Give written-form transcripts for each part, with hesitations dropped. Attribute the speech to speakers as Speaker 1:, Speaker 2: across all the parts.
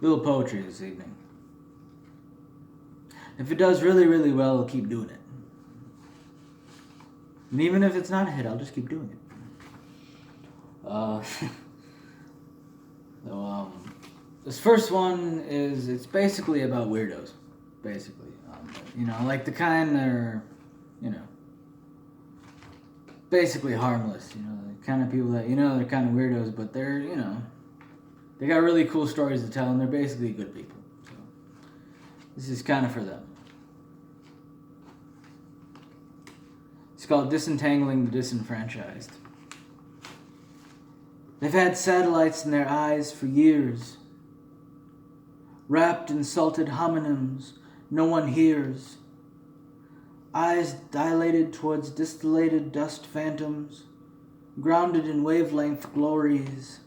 Speaker 1: little poetry this evening. If it does really, really well, I'll keep doing it. And even if it's not a hit, I'll just keep doing it. This first one it's basically about weirdos. Basically. Like the kind that are, basically harmless. The kind of people that, they're kind of weirdos, but they're, they got really cool stories to tell, and they're basically good people. So this is kind of for them. It's called Disentangling the Disenfranchised. They've had satellites in their eyes for years. Wrapped in salted homonyms no one hears. Eyes dilated towards distillated dust phantoms, grounded in wavelength glories.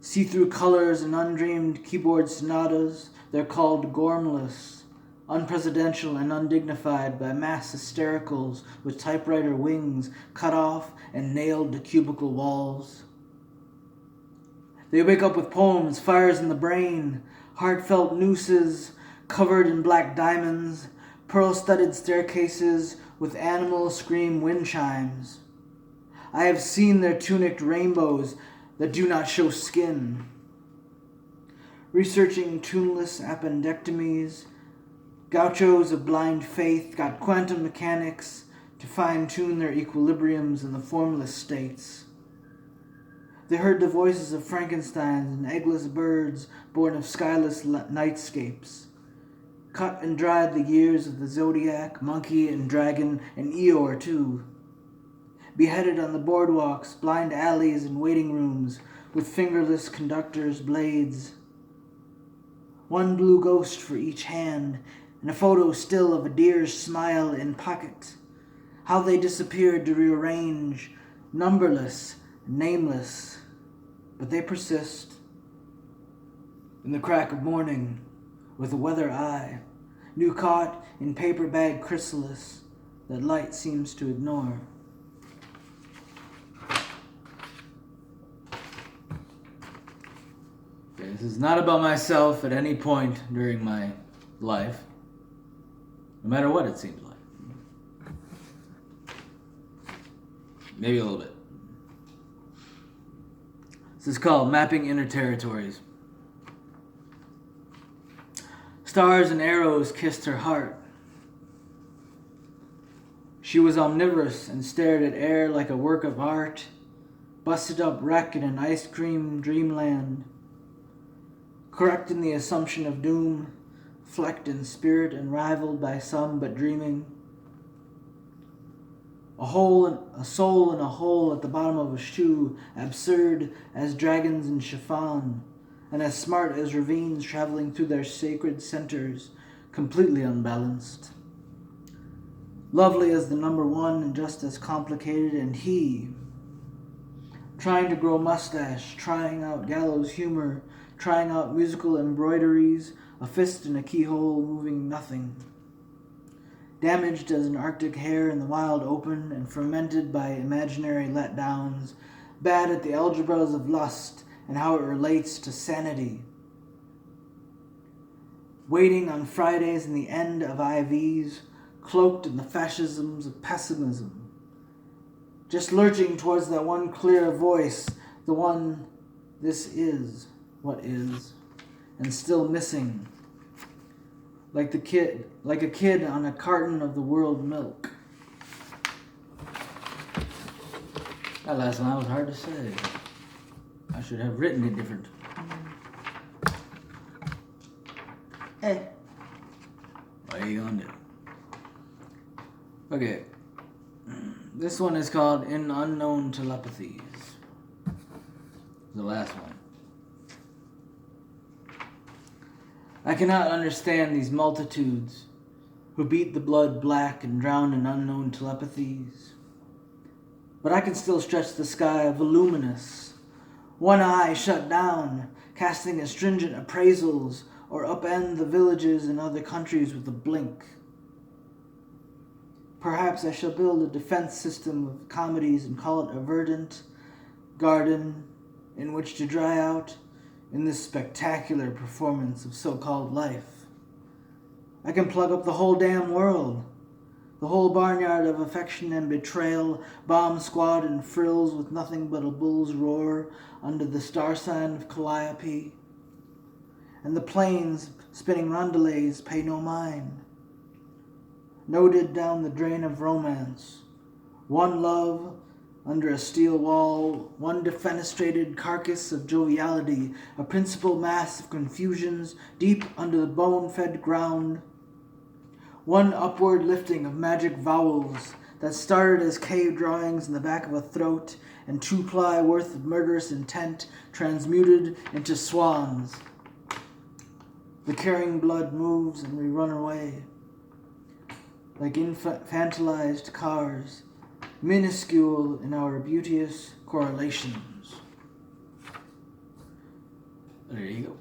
Speaker 1: See-through colors and undreamed keyboard sonatas, they're called gormless, unpresidential and undignified by mass hystericals with typewriter wings cut off and nailed to cubicle walls. They wake up with poems, fires in the brain, heartfelt nooses covered in black diamonds, pearl-studded staircases with animal scream wind chimes. I have seen their tuniced rainbows that do not show skin. Researching tuneless appendectomies, gauchos of blind faith got quantum mechanics to fine-tune their equilibriums in the formless states. They heard the voices of Frankensteins and eggless birds born of skyless nightscapes. Cut and dried the years of the zodiac, monkey and dragon, and Eeyore too. Beheaded on the boardwalks, blind alleys, and waiting rooms with fingerless conductors' blades. One blue ghost for each hand, and a photo still of a deer's smile in pocket. How they disappeared to rearrange, numberless, nameless, but they persist. In the crack of morning, with a weather eye, new caught in paper bag chrysalis that light seems to ignore. Okay, this is not about myself at any point during my life, no matter what it seems like. Maybe a little bit. This is called Mapping Inner Territories. Stars and arrows kissed her heart. She was omnivorous and stared at air like a work of art, busted up wreck in an ice cream dreamland. Correct in the assumption of doom, flecked in spirit and rivaled by some but dreaming. A soul in a hole at the bottom of a shoe, absurd as dragons in chiffon, and as smart as ravines traveling through their sacred centers, completely unbalanced. Lovely as the number one and just as complicated, and he, trying to grow mustache, trying out gallows humor, trying out musical embroideries, a fist in a keyhole moving nothing. Damaged as an Arctic hare in the wild open and fermented by imaginary letdowns, bad at the algebras of lust and how it relates to sanity. Waiting on Fridays in the end of IVs, cloaked in the fascisms of pessimism. Just lurching towards that one clear voice, the one, this is what is, and still missing. Like a kid on a carton of the world milk. That last line was hard to say. I should have written it different. Hey. What are you gonna do? Okay. This one is called In Unknown Telepathies. The last one. I cannot understand these multitudes who beat the blood black and drown in unknown telepathies. But I can still stretch the sky voluminous, one eye shut down, casting astringent appraisals, or upend the villages in other countries with a blink. Perhaps I shall build a defense system of comedies and call it a verdant garden in which to dry out in this spectacular performance of so-called life. I can plug up the whole damn world. The whole barnyard of affection and betrayal, bomb squad and frills with nothing but a bull's roar under the star sign of Calliope. And the planes spinning roundelays pay no mind. Noted down the drain of romance. One love under a steel wall, one defenestrated carcass of joviality, a principal mass of confusions deep under the bone-fed ground. One upward lifting of magic vowels that started as cave drawings in the back of a throat and 2-ply worth of murderous intent transmuted into swans. The carrying blood moves and we run away. Like infantilized cars, minuscule in our beauteous correlations. There you go.